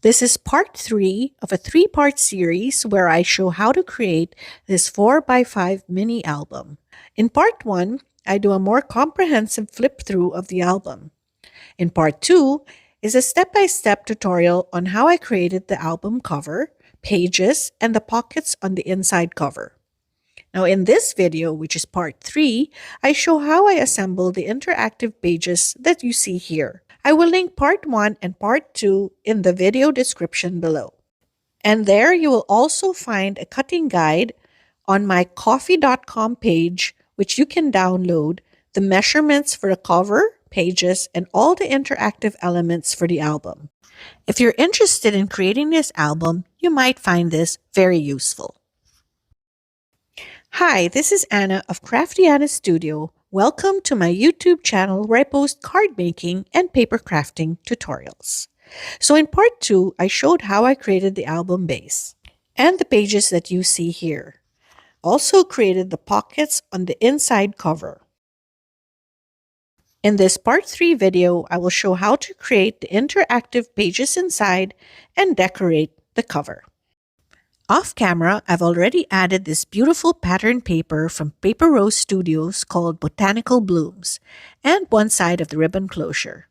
This is part 3 of a 3-part series where I show how to create this 4x5 mini album. In part 1, I do a more comprehensive flip through of the album. In part 2 is a step-by-step tutorial on how I created the album cover, pages, and the pockets on the inside cover. Now in this video, which is part 3, I show how I assemble the interactive pages that you see here. I will link part 1 and part 2 in the video description below. And there you will also find a cutting guide on my coffee.com page, which you can download the measurements for the cover, pages, and all the interactive elements for the album. If you're interested in creating this album, you might find this very useful. Hi, this is Anna of Crafty Anna Studio. Welcome to my YouTube channel where I post card making and paper crafting tutorials. So in part 2, I showed how I created the album base and the pages that you see here. Also created the pockets on the inside cover. In this part 3 video, I will show how to create the interactive pages inside and decorate the cover. Off camera, I've already added this beautiful pattern paper from Paper Rose Studios called Botanical Blooms and one side of the ribbon closure.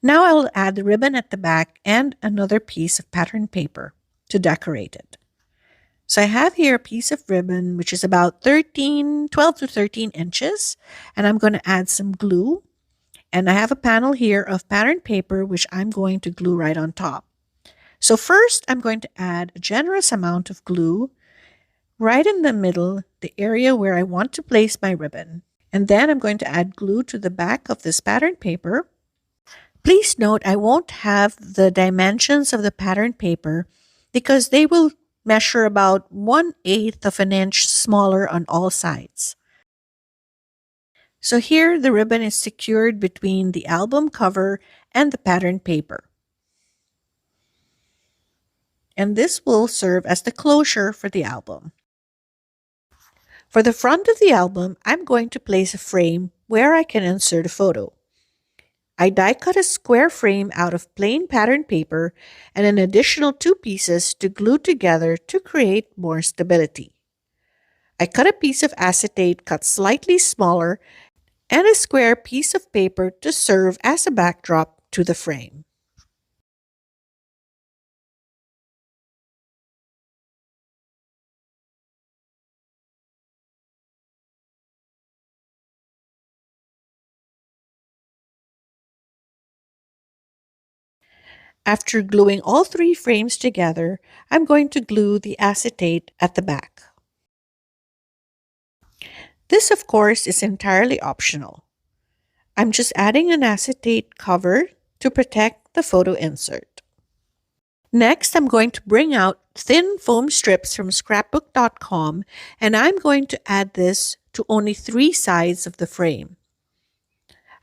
Now I will add the ribbon at the back and another piece of pattern paper to decorate it. So I have here a piece of ribbon which is about 12 to 13 inches, and I'm going to add some glue. And I have a panel here of pattern paper which I'm going to glue right on top. So first, I'm going to add a generous amount of glue right in the middle, the area where I want to place my ribbon. And then I'm going to add glue to the back of this pattern paper. Please note I won't have the dimensions of the pattern paper because they will measure about 1/8 of an inch smaller on all sides. So here the ribbon is secured between the album cover and the pattern paper. And this will serve as the closure for the album. For the front of the album, I'm going to place a frame where I can insert a photo. I die cut a square frame out of plain pattern paper and an additional 2 pieces to glue together to create more stability. I cut a piece of acetate cut slightly smaller and a square piece of paper to serve as a backdrop to the frame. After gluing all 3 frames together, I'm going to glue the acetate at the back. This, of course, is entirely optional. I'm just adding an acetate cover to protect the photo insert. Next, I'm going to bring out thin foam strips from scrapbook.com, and I'm going to add this to only 3 sides of the frame.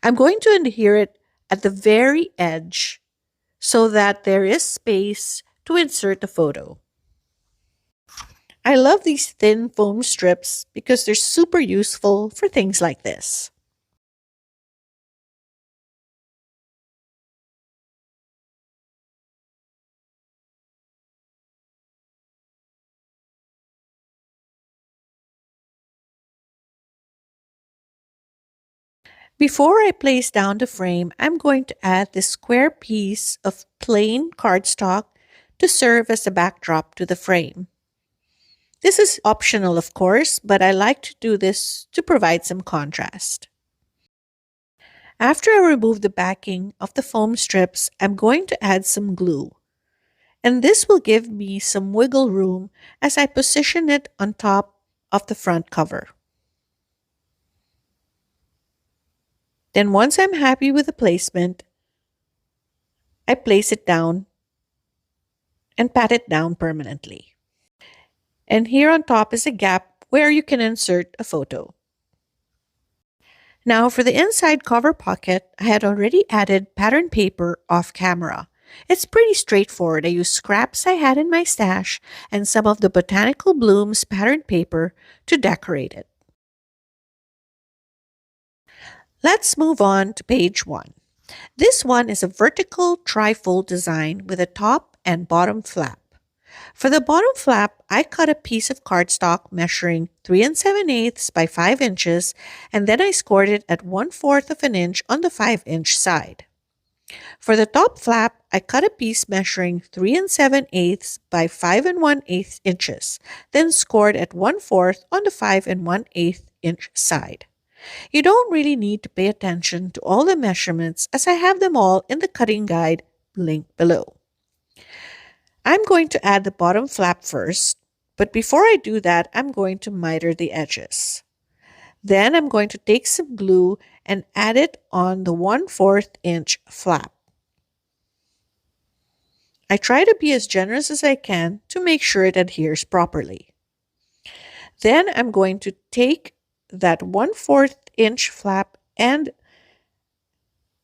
I'm going to adhere it at the very edge so that there is space to insert the photo. I love these thin foam strips because they're super useful for things like this. Before I place down the frame, I'm going to add this square piece of plain cardstock to serve as a backdrop to the frame. This is optional, of course, but I like to do this to provide some contrast. After I remove the backing of the foam strips, I'm going to add some glue. And this will give me some wiggle room as I position it on top of the front cover. Then once I'm happy with the placement, I place it down and pat it down permanently. And here on top is a gap where you can insert a photo. Now for the inside cover pocket, I had already added pattern paper off camera. It's pretty straightforward. I used scraps I had in my stash and some of the Botanical Blooms pattern paper to decorate it. Let's move on to page 1. This one is a vertical trifold design with a top and bottom flap. For the bottom flap, I cut a piece of cardstock measuring 3 and 7/8 by 5 inches, and then I scored it at 1/4 of an inch on the 5-inch side. For the top flap, I cut a piece measuring 3 and 7/8 by 5 and 1/8 inches, then scored at 1/4 on the 5 and 1/8 inch side. You don't really need to pay attention to all the measurements as I have them all in the cutting guide linked below. I'm going to add the bottom flap first, but before I do that, I'm going to miter the edges. Then I'm going to take some glue and add it on the 1/4 inch flap. I try to be as generous as I can to make sure it adheres properly. Then I'm going to take that 1/4 inch flap and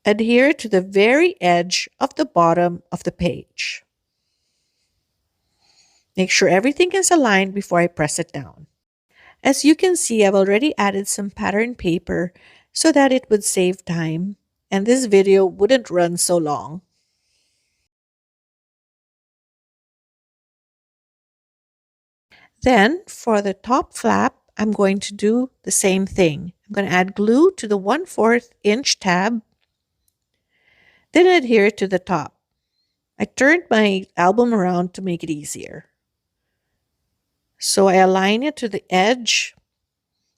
adhere it to the very edge of the bottom of the page. Make sure everything is aligned before I press it down. As you can see, I've already added some pattern paper so that it would save time and this video wouldn't run so long. Then for the top flap, I'm going to do the same thing. I'm going to add glue to the 1/4 inch tab, then adhere it to the top. I turned my album around to make it easier. So I align it to the edge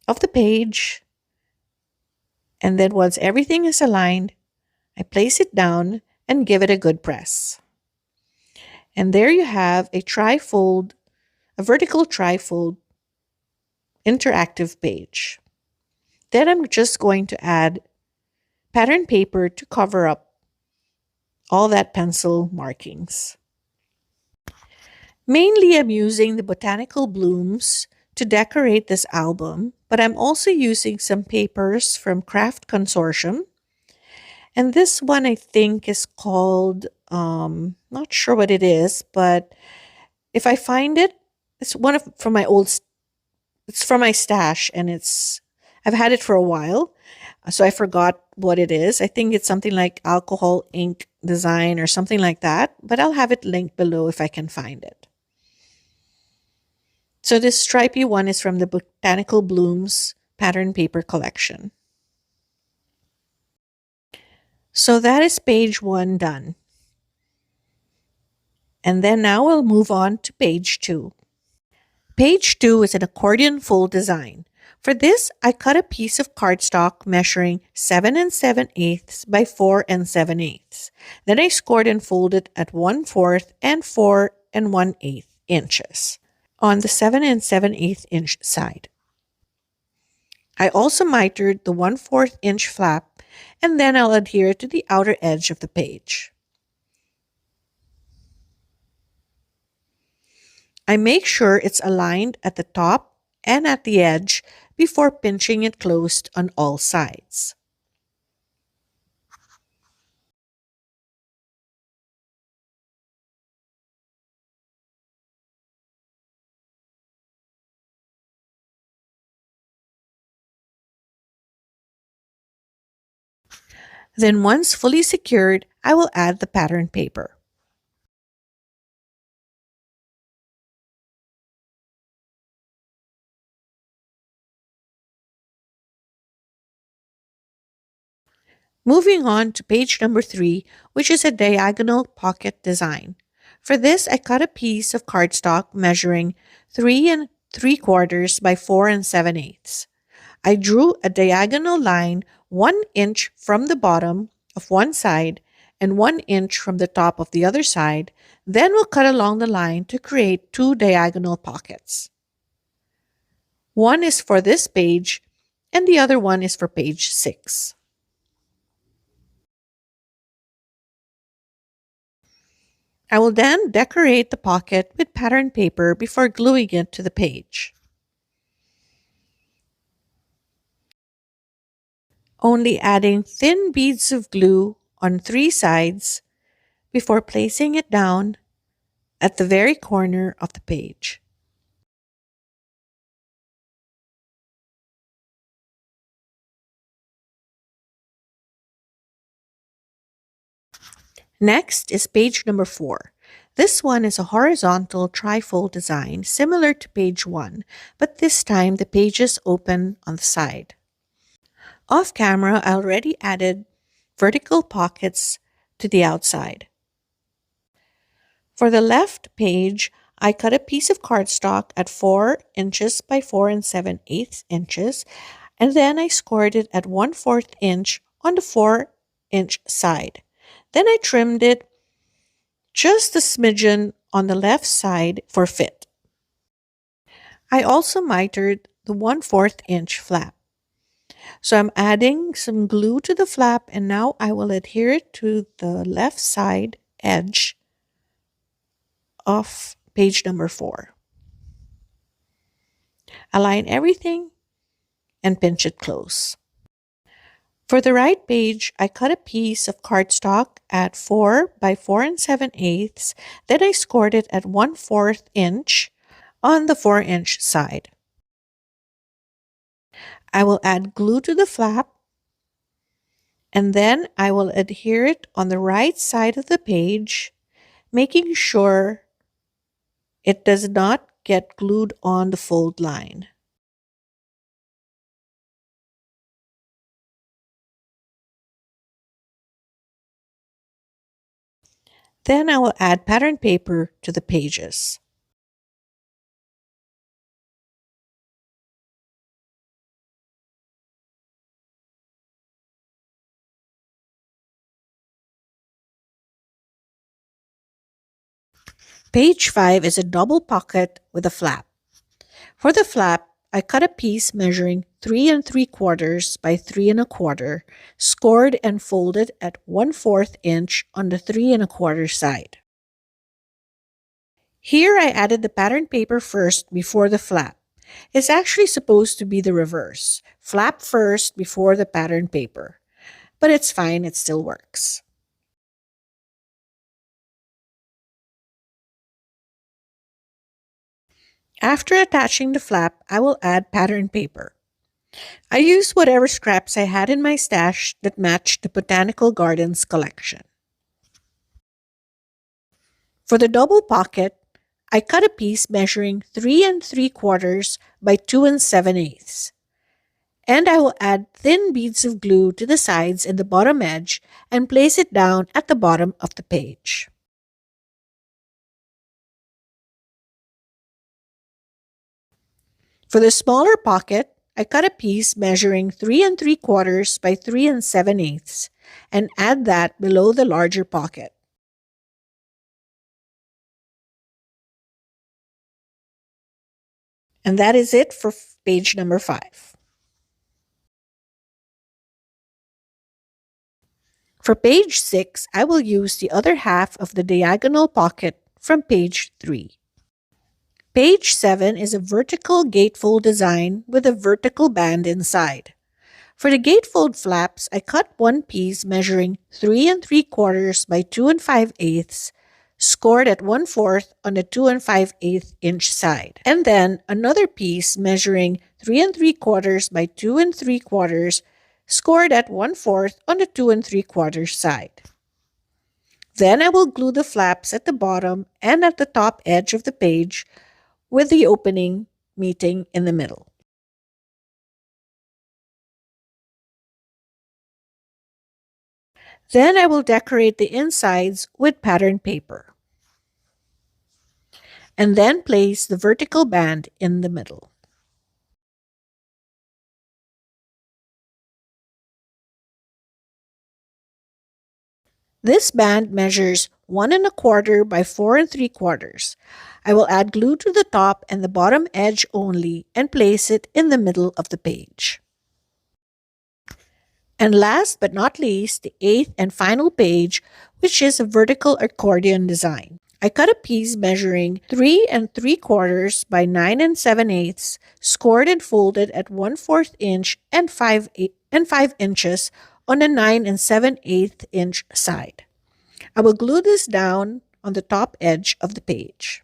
of the page, and then once everything is aligned, I place it down and give it a good press. And there you have a vertical trifold interactive page. Then I'm just going to add pattern paper to cover up all that pencil markings. Mainly I'm using the botanical blooms to decorate this album, but I'm also using some papers from Craft Consortium. And this one I think is called, not sure what it is, but if I find it, it's it's from my stash and I've had it for a while. So I forgot what it is. I think it's something like alcohol ink design or something like that, but I'll have it linked below if I can find it. So this stripy one is from the Botanical Blooms pattern paper collection. So that is page 1 done. And then now we'll move on to page 2. Page 2 is an accordion fold design. For this, I cut a piece of cardstock measuring 7 and 7/8 by 4 and 7/8. Then I scored and folded at 1/4 and 4 and 1/8 inches on the 7 and 7/8 inch side. I also mitered the 1/4 inch flap, and then I'll adhere it to the outer edge of the page. I make sure it's aligned at the top and at the edge before pinching it closed on all sides. Then once fully secured, I will add the pattern paper. Moving on to page number 3, which is a diagonal pocket design. For this, I cut a piece of cardstock measuring 3 and 3/4 by 4 and 7/8. I drew a diagonal line 1 inch from the bottom of one side and 1 inch from the top of the other side. Then we'll cut along the line to create 2 diagonal pockets. One is for this page and the other one is for page 6. I will then decorate the pocket with pattern paper before gluing it to the page. Only adding thin beads of glue on 3 sides before placing it down at the very corner of the page. Next is page number 4. This one is a horizontal trifold design similar to page 1, but this time the pages open on the side. Off camera, I already added vertical pockets to the outside. For the left page, I cut a piece of cardstock at 4 inches by 4 and 7/8 inches, and then I scored it at 1/4 inch on the 4-inch side. Then I trimmed it just a smidgen on the left side for fit. I also mitered the 1/4 inch flap. So I'm adding some glue to the flap, and now I will adhere it to the left side edge of page number 4. Align everything and pinch it close. For the right page, I cut a piece of cardstock at 4 by 4 and 7/8. Then I scored it at 1/4 inch on the 4-inch side. I will add glue to the flap, and then I will adhere it on the right side of the page, making sure it does not get glued on the fold line. Then I will add pattern paper to the pages. Page 5 is a double pocket with a flap. For the flap, I cut a piece measuring 3 3/4 by 3 1/4, scored and folded at 1/4 inch on the 3 1/4 side. Here I added the pattern paper first before the flap. It's actually supposed to be the reverse. Flap first before the pattern paper. But it's fine, it still works. After attaching the flap, I will add pattern paper. I used whatever scraps I had in my stash that matched the Botanical Gardens collection. For the double pocket, I cut a piece measuring 3 3/4 by 2 7/8. And I will add thin beads of glue to the sides and the bottom edge and place it down at the bottom of the page. For the smaller pocket, I cut a piece measuring 3 3/4 by 3 7/8 and add that below the larger pocket. And that is it for page number 5. For page 6, I will use the other half of the diagonal pocket from page 3. Page 7 is a vertical gatefold design with a vertical band inside. For the gatefold flaps, I cut one piece measuring 3 3/4 by 2 5/8, scored at 1/4 on the 2 5/8 inch side. And then another piece measuring 3 3/4 by 2 3/4, scored at 1/4 on the 2 3/4 side. Then I will glue the flaps at the bottom and at the top edge of the page with the opening meeting in the middle. Then I will decorate the insides with pattern paper. And then place the vertical band in the middle. This band measures 1 1/4 by 4 3/4. I will add glue to the top and the bottom edge only and place it in the middle of the page. And last but not least, the 8th and final page, which is a vertical accordion design. I cut a piece measuring 3 3/4 by 9 7/8, scored and folded at 1/4 inch and 5 inches on the 9 7/8 inch side. I will glue this down on the top edge of the page.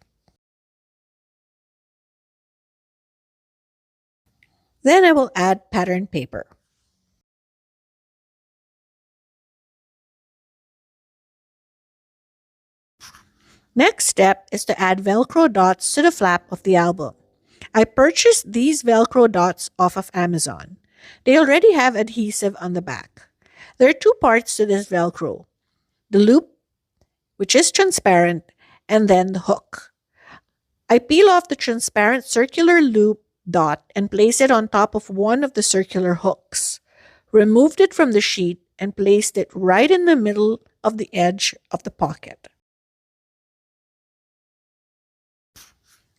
Then I will add pattern paper. Next step is to add Velcro dots to the flap of the album. I purchased these Velcro dots off of Amazon. They already have adhesive on the back. There are two parts to this Velcro: the loop, which is transparent, and then the hook. I peel off the transparent circular loop dot and place it on top of one of the circular hooks. Removed it from the sheet and placed it right in the middle of the edge of the pocket.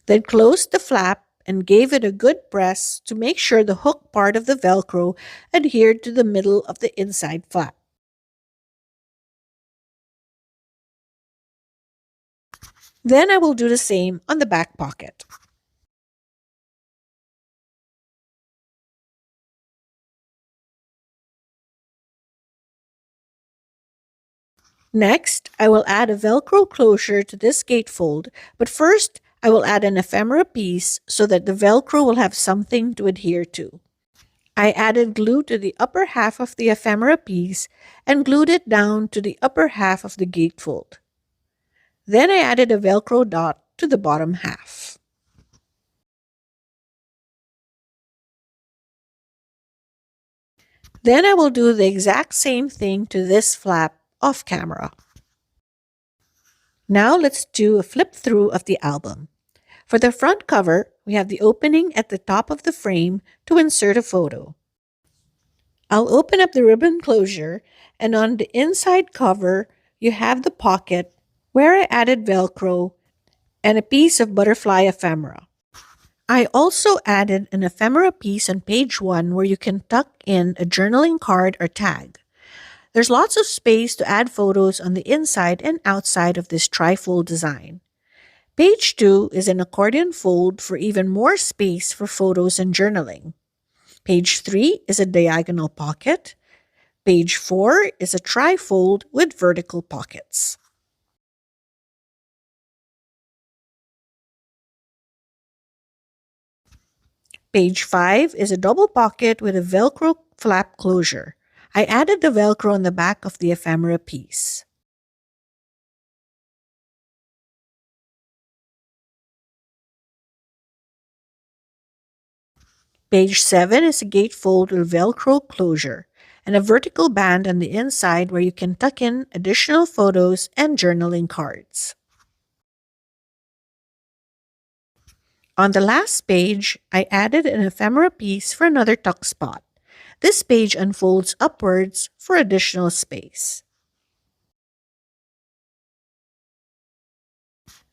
Then closed the flap and gave it a good press to make sure the hook part of the Velcro adhered to the middle of the inside flap. Then I will do the same on the back pocket. Next, I will add a Velcro closure to this gatefold, but first I will add an ephemera piece so that the Velcro will have something to adhere to. I added glue to the upper half of the ephemera piece and glued it down to the upper half of the gatefold. Then I added a Velcro dot to the bottom half. Then I will do the exact same thing to this flap off camera. Now let's do a flip through of the album. For the front cover, we have the opening at the top of the frame to insert a photo. I'll open up the ribbon closure, and on the inside cover, you have the pocket where I added Velcro and a piece of butterfly ephemera. I also added an ephemera piece on page 1 where you can tuck in a journaling card or tag. There's lots of space to add photos on the inside and outside of this trifold design. Page 2 is an accordion fold for even more space for photos and journaling. Page 3 is a diagonal pocket. Page 4 is a trifold with vertical pockets. Page 5 is a double pocket with a Velcro flap closure. I added the Velcro on the back of the ephemera piece. Page 7 is a gatefold with Velcro closure and a vertical band on the inside where you can tuck in additional photos and journaling cards. On the last page, I added an ephemera piece for another tuck spot. This page unfolds upwards for additional space.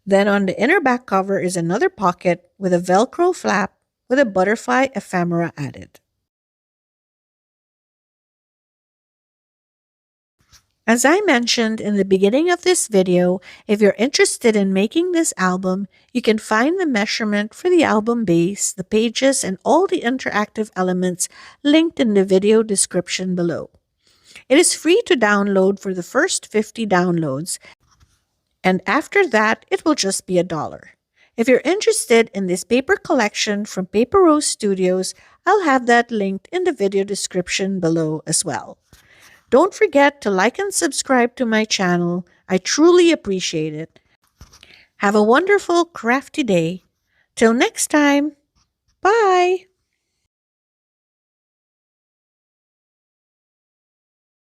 Then on the inner back cover is another pocket with a Velcro flap with a butterfly ephemera added. As I mentioned in the beginning of this video, if you're interested in making this album, you can find the measurement for the album base, the pages, and all the interactive elements linked in the video description below. It is free to download for the first 50 downloads, and after that, it will just be $1. If you're interested in this paper collection from Paper Rose Studios, I'll have that linked in the video description below as well. Don't forget to like and subscribe to my channel. I truly appreciate it. Have a wonderful crafty day. Till next time, bye!